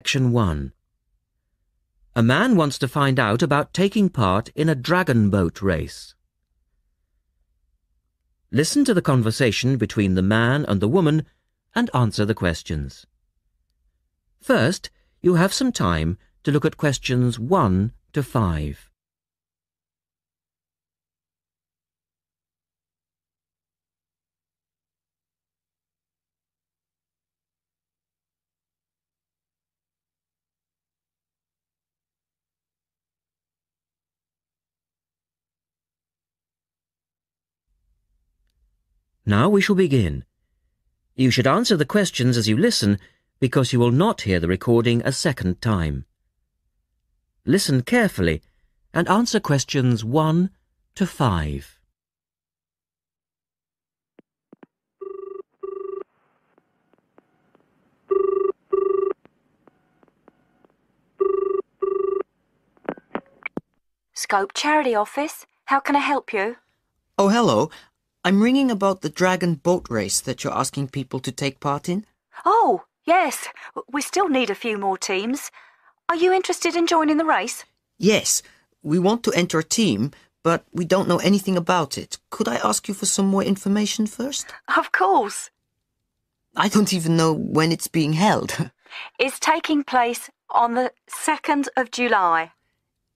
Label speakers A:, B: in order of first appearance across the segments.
A: Section 1. A man wants to find out about taking part in a dragon boat race. Listen to the conversation between the man and the woman and answer the questions. First, you have some time to look at questions 1 to 5. Now we shall begin. You should answer the questions as you listen because you will not hear the recording a second time. Listen carefully and answer questions 1 to 5.
B: Scope Charity Office. How can I help you?
C: Oh, hello. I'm ringing about the dragon boat race that you're asking people to take part in.
B: Oh, yes. We still need a few more teams. Are you interested in joining the race?
C: Yes, we want to enter a team, but we don't know anything about it. Could I ask you for some more information first?
B: Of course.
C: I don't even know when it's being held.
B: It's taking place on the 2nd of July.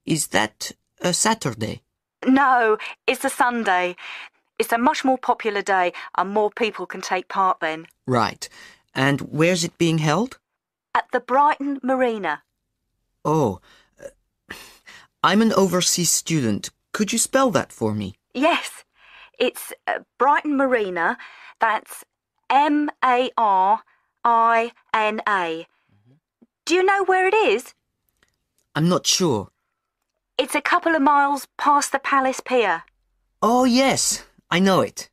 C: Is that a Saturday?
B: No, it's a Sunday. It's a much more popular day and more people can take part then.
C: Right. And where's it being held?
B: At the Brighton Marina.
C: Oh, I'm an overseas student. Could you spell that for me?
B: Yes, it's Brighton Marina. That's Marina. Do you know where it is?
C: I'm not sure.
B: It's a couple of miles past the Palace Pier.
C: Oh, yes, I know it.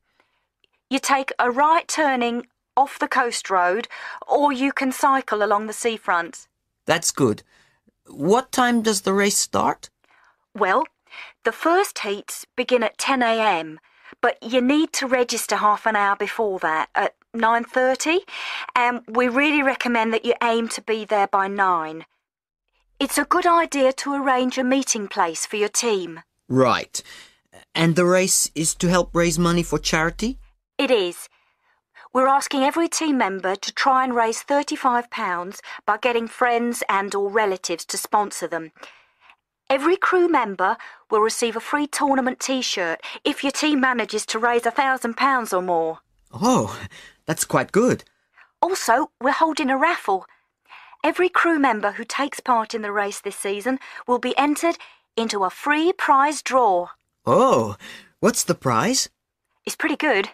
B: You take a right turning off the coast road, or you can cycle along the seafront.
C: That's good. What time does the race start?
B: Well, the first heats begin at 10 a.m, but you need to register half an hour before that, at 9:30, and we really recommend that you aim to be there by 9. It's a good idea to arrange a meeting place for your team.
C: Right. And the race is to help raise money for charity?
B: It is. We're asking every team member to try and raise £35 by getting friends and or relatives to sponsor them. Every crew member will receive a free tournament T-shirt if your team manages to raise £1,000 or more.
C: Oh, that's quite good.
B: Also, we're holding a raffle. Every crew member who takes part in the race this season will be entered into a free prize draw.
C: Oh, what's the prize?
B: It's pretty good.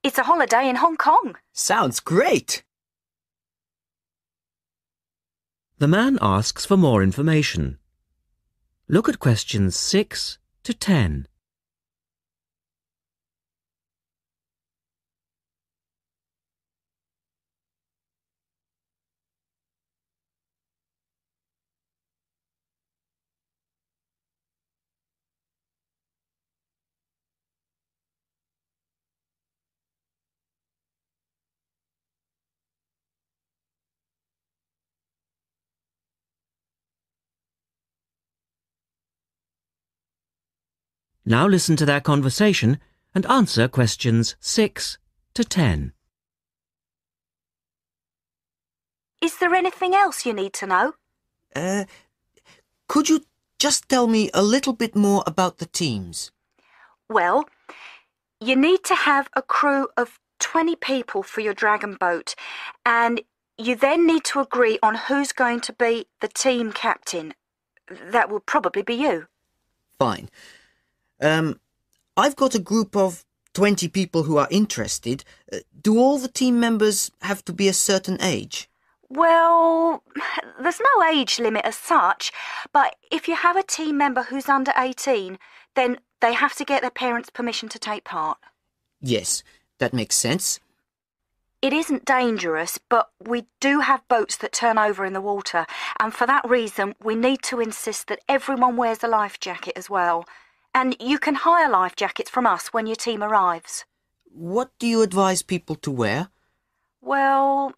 B: It's a holiday in Hong Kong.
C: Sounds great.
A: The man asks for more information. Look at questions 6 to 10. Now listen to their conversation and answer questions 6 to 10.
B: Is there anything else you need to know?
C: Could you just tell me a little bit more about the teams?
B: Well, you need to have a crew of 20 people for your dragon boat, and you then need to agree on who's going to be the team captain. That will probably be you.
C: Fine. I've got a group of 20 people who are interested. Do all the team members have to be a certain age?
B: Well, there's no age limit as such, but if you have a team member who's under 18, then they have to get their parents' permission to take part.
C: Yes, that makes sense.
B: It isn't dangerous, but we do have boats that turn over in the water, and for that reason we need to insist that everyone wears a life jacket as well. And you can hire life jackets from us when your team arrives.
C: What do you advise people to wear?
B: Well,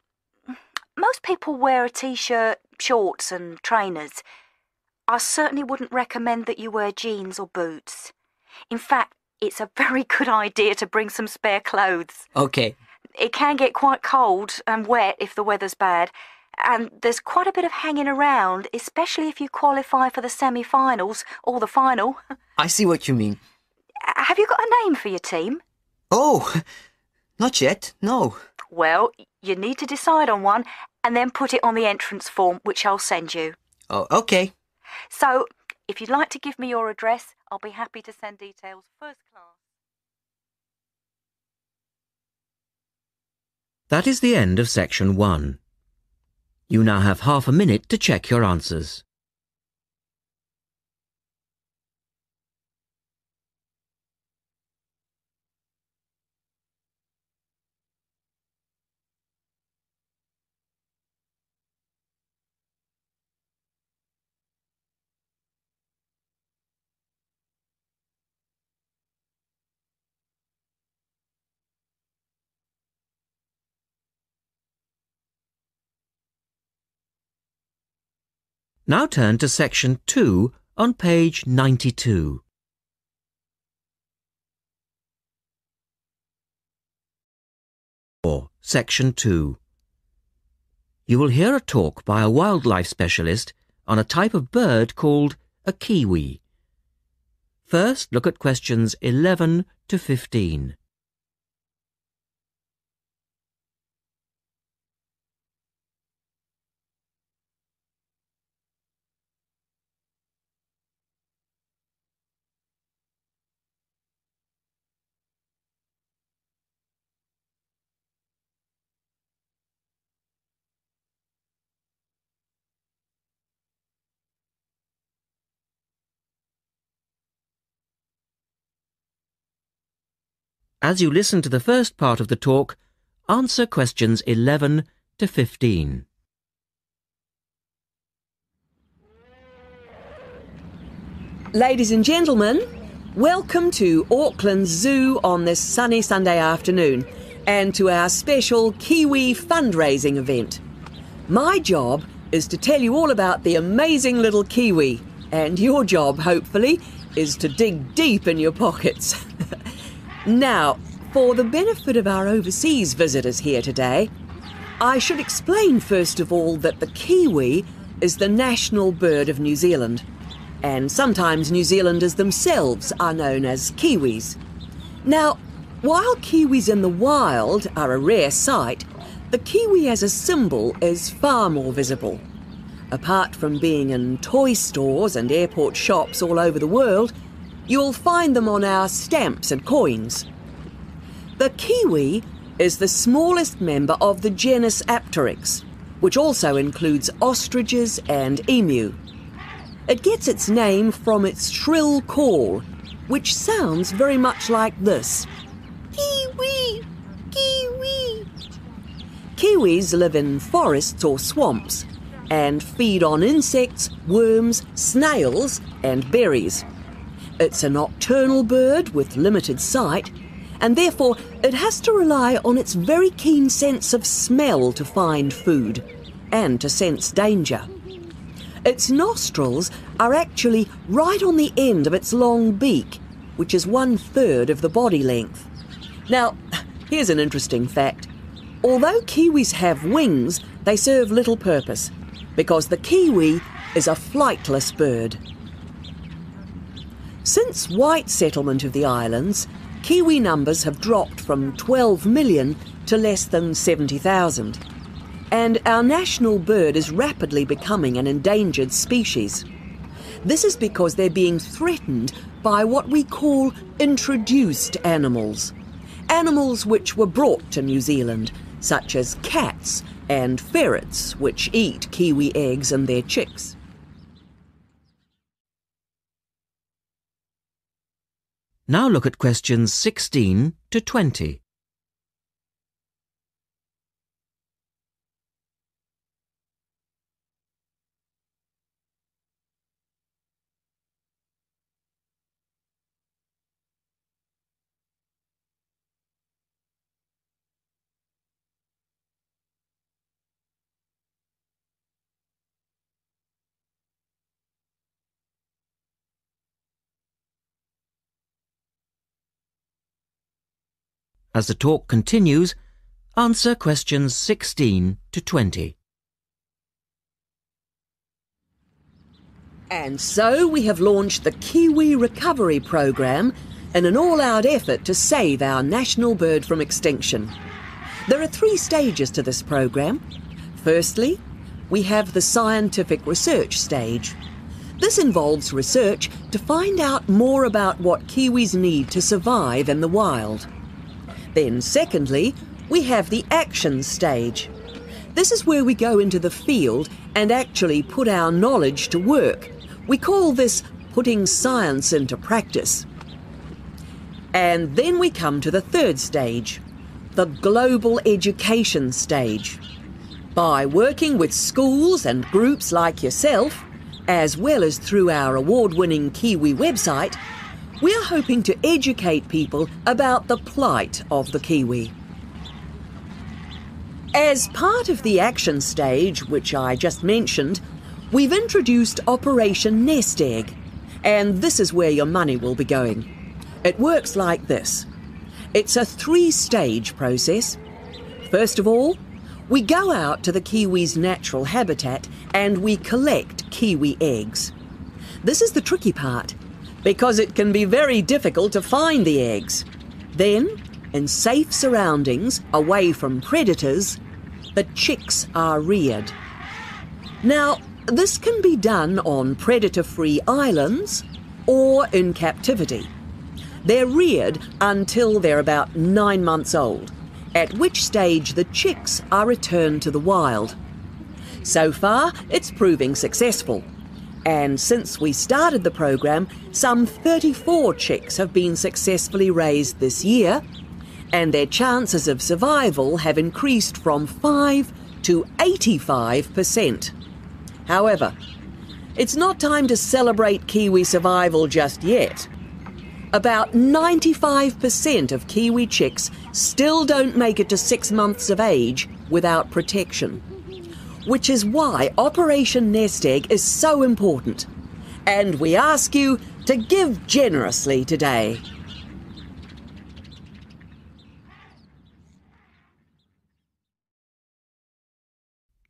B: Most people wear a t-shirt, shorts and trainers. I certainly wouldn't recommend that you wear jeans or boots. In fact, it's a very good idea to bring some spare clothes.
C: Okay.
B: It can get quite cold and wet if the weather's bad, and there's quite a bit of hanging around, especially if you qualify for the semi-finals or the final.
C: I see what you mean.
B: Have you got a name for your team?
C: Oh, not yet, no.
B: Well, you need to decide on one and then put it on the entrance form, which I'll send you.
C: Oh, okay.
B: So, if you'd like to give me your address, I'll be happy to send details first class.
A: That is the end of section 1. You now have half a minute to check your answers. Now turn to section 2 on page 92. Or section 2. You will hear a talk by a wildlife specialist on a type of bird called a kiwi. First, look at questions 11 to 15. As you listen to the first part of the talk, answer questions 11 to 15.
D: Ladies and gentlemen, welcome to Auckland Zoo on this sunny Sunday afternoon and to our special Kiwi fundraising event. My job is to tell you all about the amazing little Kiwi, and your job, hopefully, is to dig deep in your pockets. Now, for the benefit of our overseas visitors here today, I should explain first of all that the kiwi is the national bird of New Zealand, and sometimes New Zealanders themselves are known as kiwis. Now, while kiwis in the wild are a rare sight, the kiwi as a symbol is far more visible. Apart from being in toy stores and airport shops all over the world, you'll find them on our stamps and coins. The kiwi is the smallest member of the genus Apteryx, which also includes ostriches and emu. It gets its name from its shrill call, which sounds very much like this. Kiwi! Kiwi! Kiwis live in forests or swamps and feed on insects, worms, snails and berries. It's a nocturnal bird with limited sight, and therefore it has to rely on its very keen sense of smell to find food and to sense danger. Its nostrils are actually right on the end of its long beak, which is 1/3 of the body length. Now, here's an interesting fact. Although kiwis have wings, they serve little purpose, because the kiwi is a flightless bird. Since white settlement of the islands, kiwi numbers have dropped from 12 million to less than 70,000. And our national bird is rapidly becoming an endangered species. This is because they're being threatened by what we call introduced animals. Animals which were brought to New Zealand, such as cats and ferrets, which eat kiwi eggs and their chicks.
A: Now look at questions 16 to 20. As the talk continues, answer questions 16 to 20.
D: And so we have launched the Kiwi Recovery Programme in an all-out effort to save our national bird from extinction. There are 3 stages to this programme. Firstly, we have the scientific research stage. This involves research to find out more about what kiwis need to survive in the wild. Then secondly, we have the action stage. This is where we go into the field and actually put our knowledge to work. We call this putting science into practice. And then we come to the third stage, the global education stage. By working with schools and groups like yourself, as well as through our award-winning Kiwi website, we are hoping to educate people about the plight of the kiwi. As part of the action stage, which I just mentioned, we've introduced Operation Nest Egg, and this is where your money will be going. It works like this. It's a 3-stage process. First of all, we go out to the kiwi's natural habitat and we collect kiwi eggs. This is the tricky part, because it can be very difficult to find the eggs. Then, in safe surroundings, away from predators, the chicks are reared. Now, this can be done on predator-free islands or in captivity. They're reared until they're about 9 months old, at which stage the chicks are returned to the wild. So far, it's proving successful. And since we started the programme, some 34 chicks have been successfully raised this year, and their chances of survival have increased from 5 to 85%. However, it's not time to celebrate kiwi survival just yet. About 95% of kiwi chicks still don't make it to 6 months of age without protection, which is why Operation Nest Egg is so important. And we ask you to give generously today.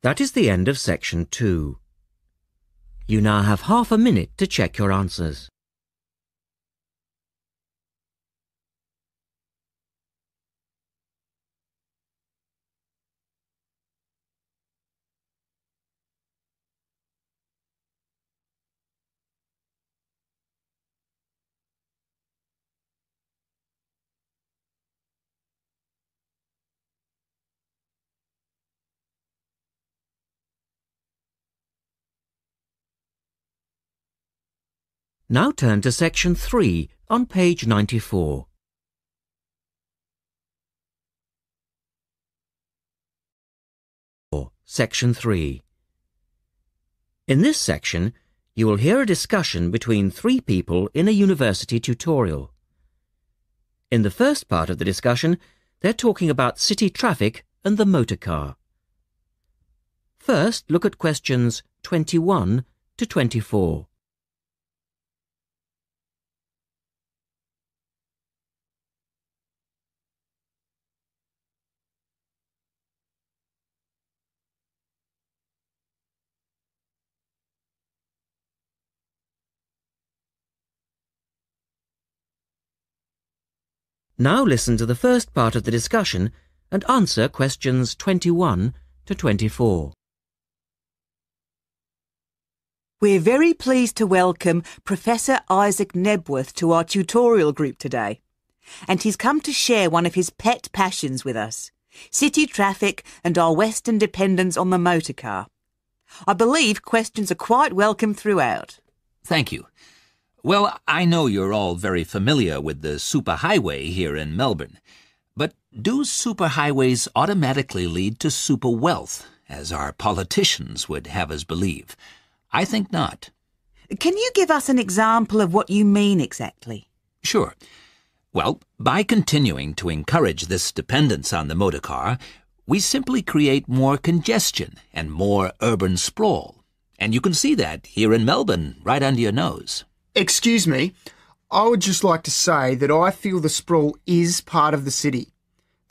A: That is the end of section 2. You now have half a minute to check your answers. Now turn to section 3 on page 94. Section 3. In this section, you will hear a discussion between 3 people in a university tutorial. In the first part of the discussion, they're talking about city traffic and the motor car. First, look at questions 21 to 24. Now listen to the first part of the discussion and answer questions 21 to 24.
E: We're very pleased to welcome Professor Isaac Nebworth to our tutorial group today. And he's come to share one of his pet passions with us, city traffic and our Western dependence on the motor car. I believe questions are quite welcome throughout.
F: Thank you. Well, I know you're all very familiar with the superhighway here in Melbourne, but do superhighways automatically lead to super wealth, as our politicians would have us believe? I think not.
E: Can you give us an example of what you mean exactly?
F: Sure. Well, by continuing to encourage this dependence on the motor car, we simply create more congestion and more urban sprawl. And you can see that here in Melbourne, right under your nose.
G: Excuse me, I would just like to say that I feel the sprawl is part of the city.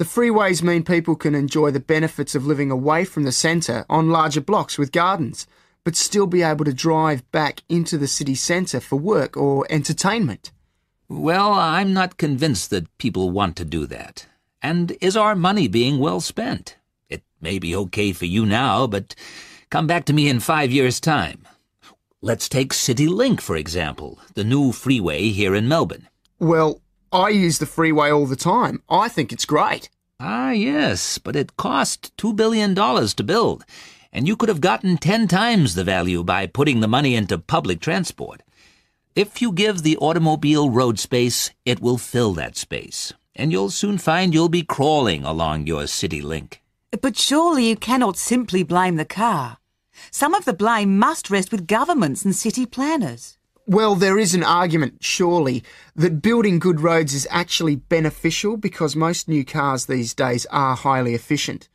G: The freeways mean people can enjoy the benefits of living away from the centre on larger blocks with gardens, but still be able to drive back into the city centre for work or entertainment.
F: Well, I'm not convinced that people want to do that. And is our money being well spent? It may be okay for you now, but come back to me in 5 years' time. Let's take CityLink, for example, the new freeway here in Melbourne.
G: Well, I use the freeway all the time. I think it's great.
F: Ah, yes, but it cost $2 billion to build, and you could have gotten 10 times the value by putting the money into public transport. If you give the automobile road space, it will fill that space, and you'll soon find you'll be crawling along your CityLink.
E: But surely you cannot simply blame the car. Some of the blame must rest with governments and city planners.
G: Well, there is an argument, surely, that building good roads is actually beneficial because most new cars these days are highly efficient.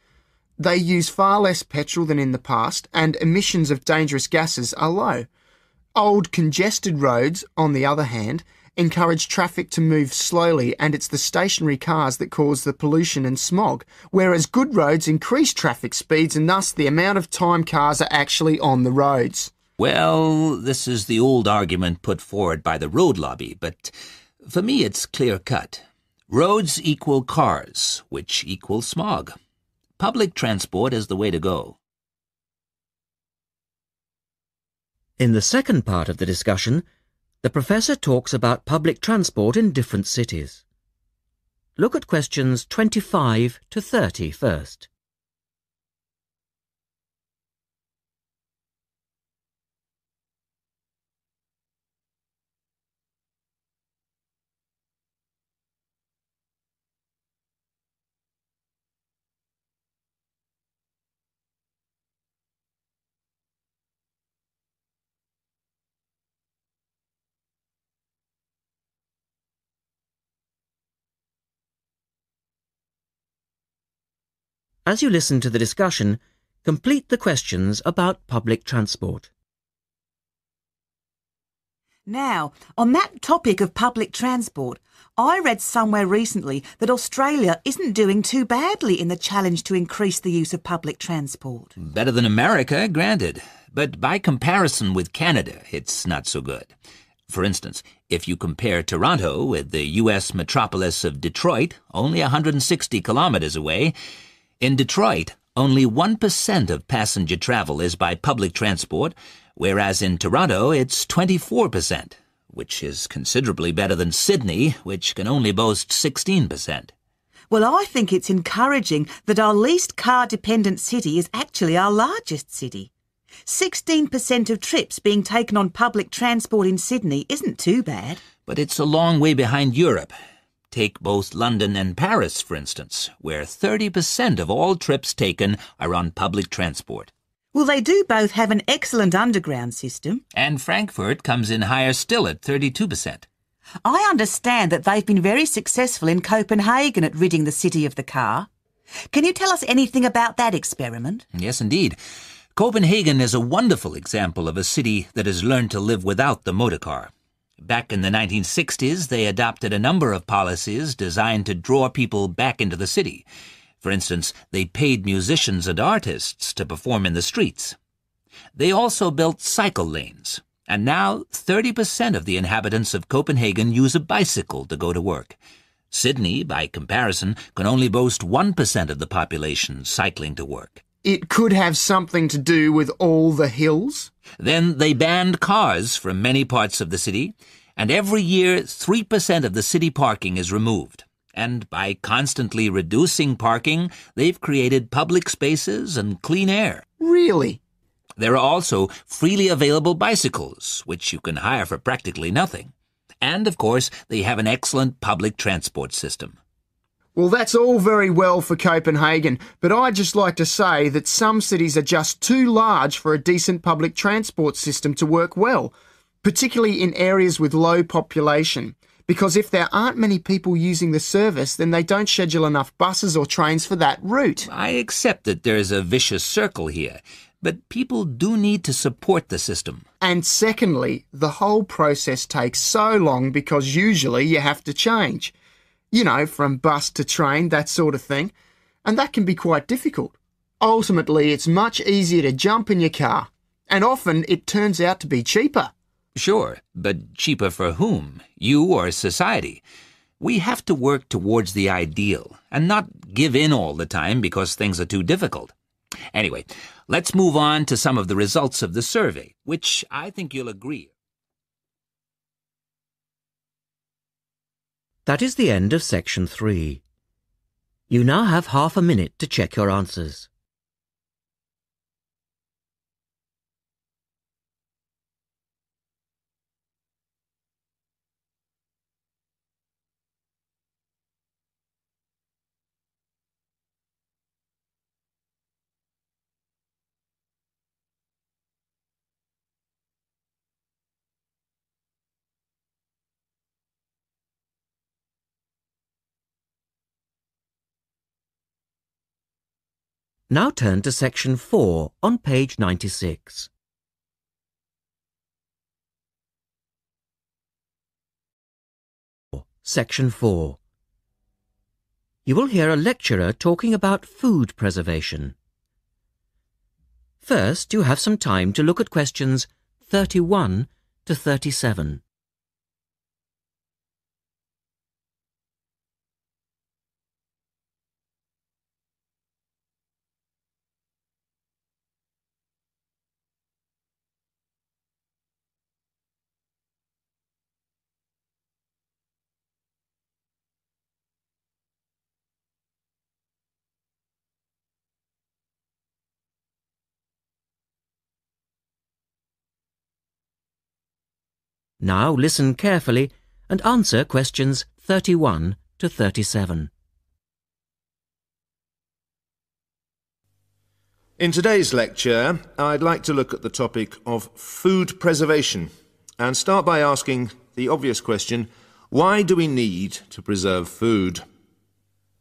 G: They use far less petrol than in the past, and emissions of dangerous gases are low. Old, congested roads, on the other hand, encourage traffic to move slowly, and it's the stationary cars that cause the pollution and smog, whereas good roads increase traffic speeds and thus the amount of time cars are actually on the roads.
F: Well, this is the old argument put forward by the road lobby, but for me it's clear-cut. Roads equal cars, which equal smog. Public transport is the way to go.
A: In the second part of the discussion, the professor talks about public transport in different cities. Look at questions 25 to 30 first. As you listen to the discussion, complete the questions about public transport.
E: Now, on that topic of public transport, I read somewhere recently that Australia isn't doing too badly in the challenge to increase the use of public transport.
F: Better than America, granted, but by comparison with Canada, it's not so good. For instance, if you compare Toronto with the U.S. metropolis of Detroit, only 160 kilometers away, in Detroit, only 1% of passenger travel is by public transport, whereas in Toronto it's 24%, which is considerably better than Sydney, which can only boast 16%.
E: Well, I think it's encouraging that our least car-dependent city is actually our largest city. 16% of trips being taken on public transport in Sydney isn't too bad.
F: But it's a long way behind Europe. Take both London and Paris, for instance, where 30% of all trips taken are on public transport.
E: Well, they do both have an excellent underground system.
F: And Frankfurt comes in higher still at 32%.
E: I understand that they've been very successful in Copenhagen at ridding the city of the car. Can you tell us anything about that experiment?
F: Yes, indeed. Copenhagen is a wonderful example of a city that has learned to live without the motor car. Back in the 1960s, they adopted a number of policies designed to draw people back into the city. For instance, they paid musicians and artists to perform in the streets. They also built cycle lanes, and now 30% of the inhabitants of Copenhagen use a bicycle to go to work. Sydney, by comparison, can only boast 1% of the population cycling to work.
G: It could have something to do with all the hills?
F: Then they banned cars from many parts of the city, and every year 3% of the city parking is removed. And by constantly reducing parking, they've created public spaces and clean air.
G: Really?
F: There are also freely available bicycles, which you can hire for practically nothing. And, of course, they have an excellent public transport system.
G: Well, that's all very well for Copenhagen, but I'd just like to say that some cities are just too large for a decent public transport system to work well, particularly in areas with low population, because if there aren't many people using the service, then they don't schedule enough buses or trains for that route.
F: I accept that there's a vicious circle here, but people do need to support the system.
G: And secondly, the whole process takes so long because usually you have to change. You know, from bus to train, that sort of thing. And that can be quite difficult. Ultimately, it's much easier to jump in your car. And often it turns out to be cheaper.
F: Sure, but cheaper for whom? You or society? We have to work towards the ideal and not give in all the time because things are too difficult. Anyway, let's move on to some of the results of the survey, which I think you'll agree.
A: That is the end of section 3. You now have half a minute to check your answers. Now turn to section 4 on page 96. Section 4. You will hear a lecturer talking about food preservation. First, you have some time to look at questions 31 to 37. Now listen carefully and answer questions 31 to 37.
H: In today's lecture, I'd like to look at the topic of food preservation and start by asking the obvious question, why do we need to preserve food?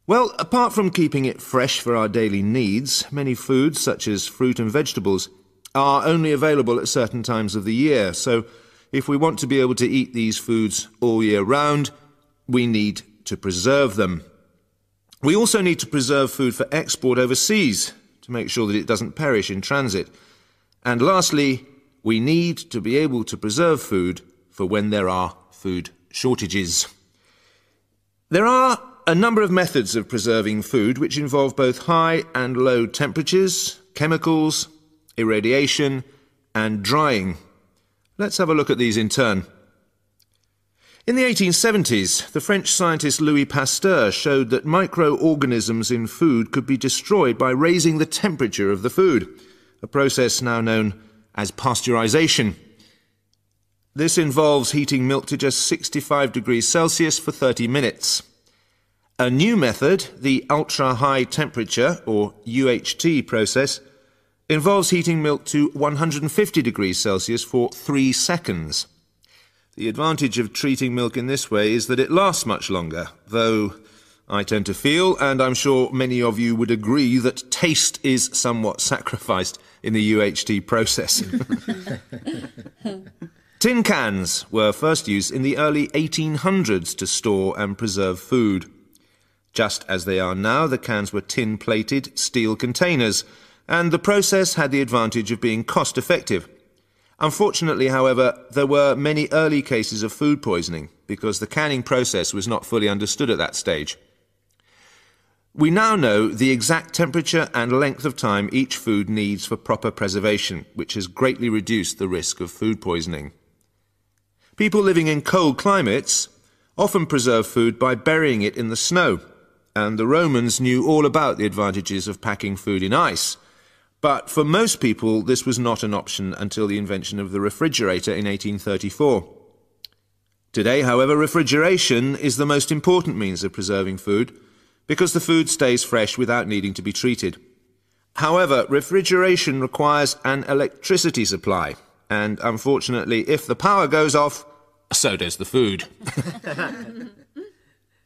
H: Well, apart from keeping it fresh for our daily needs, many foods, such as fruit and vegetables, are only available at certain times of the year, so if we want to be able to eat these foods all year round, we need to preserve them. We also need to preserve food for export overseas to make sure that it doesn't perish in transit. And lastly, we need to be able to preserve food for when there are food shortages. There are a number of methods of preserving food which involve both high and low temperatures, chemicals, irradiation, and drying. Let's have a look at these in turn. In the 1870s, the French scientist Louis Pasteur showed that microorganisms in food could be destroyed by raising the temperature of the food, a process now known as pasteurization. This involves heating milk to just 65 degrees Celsius for 30 minutes. A new method, the ultra-high temperature, or UHT process, involves heating milk to 150 degrees Celsius for 3 seconds. The advantage of treating milk in this way is that it lasts much longer, though I tend to feel, and I'm sure many of you would agree, that taste is somewhat sacrificed in the UHT process. Tin cans were first used in the early 1800s to store and preserve food. Just as they are now, the cans were tin-plated steel containers, and the process had the advantage of being cost-effective. Unfortunately, however, there were many early cases of food poisoning because the canning process was not fully understood at that stage. We now know the exact temperature and length of time each food needs for proper preservation, which has greatly reduced the risk of food poisoning. People living in cold climates often preserve food by burying it in the snow, and the Romans knew all about the advantages of packing food in ice. But for most people, this was not an option until the invention of the refrigerator in 1834. Today, however, refrigeration is the most important means of preserving food because the food stays fresh without needing to be treated. However, refrigeration requires an electricity supply, and unfortunately, if the power goes off, so does the food.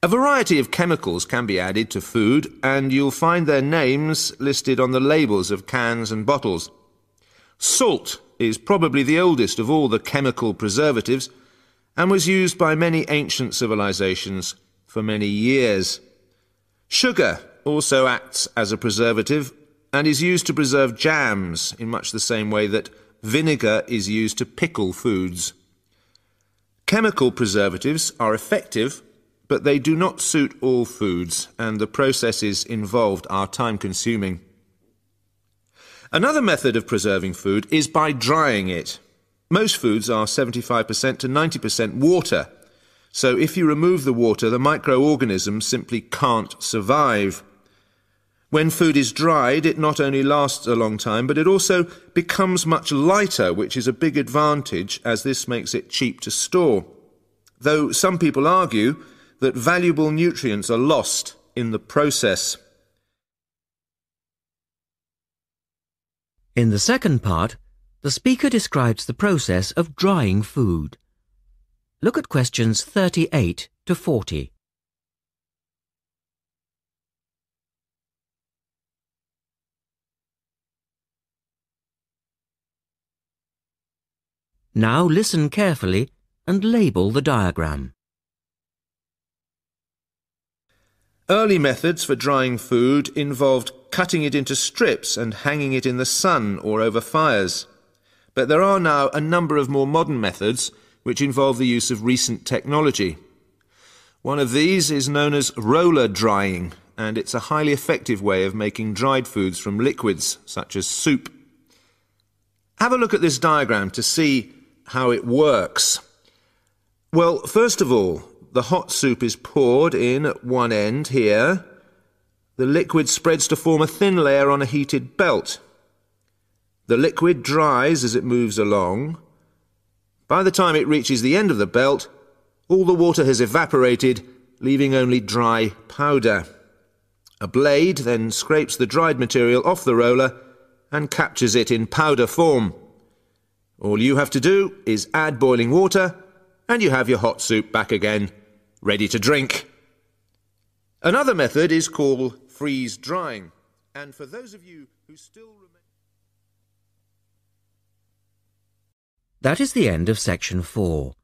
H: A variety of chemicals can be added to food, and you'll find their names listed on the labels of cans and bottles. Salt is probably the oldest of all the chemical preservatives and was used by many ancient civilizations for many years. Sugar also acts as a preservative and is used to preserve jams in much the same way that vinegar is used to pickle foods. Chemical preservatives are effective, but they do not suit all foods, and the processes involved are time-consuming. Another method of preserving food is by drying it. Most foods are 75% to 90% water, so if you remove the water, the microorganisms simply can't survive. When food is dried, it not only lasts a long time, but it also becomes much lighter, which is a big advantage, as this makes it cheap to store. Though some people argue that valuable nutrients are lost in the process.
A: In the second part, the speaker describes the process of drying food. Look at questions 38 to 40. Now listen carefully and label the diagram.
H: Early methods for drying food involved cutting it into strips and hanging it in the sun or over fires. But there are now a number of more modern methods which involve the use of recent technology. One of these is known as roller drying, and it's a highly effective way of making dried foods from liquids, such as soup. Have a look at this diagram to see how it works. Well, first of all, the hot soup is poured in at one end here. The liquid spreads to form a thin layer on a heated belt. The liquid dries as it moves along. By the time it reaches the end of the belt, all the water has evaporated, leaving only dry powder. A blade then scrapes the dried material off the roller and captures it in powder form. All you have to do is add boiling water, and you have your hot soup back again, ready to drink. Another method is called freeze drying, and for those of you who still remain...
A: That is the end of section 4.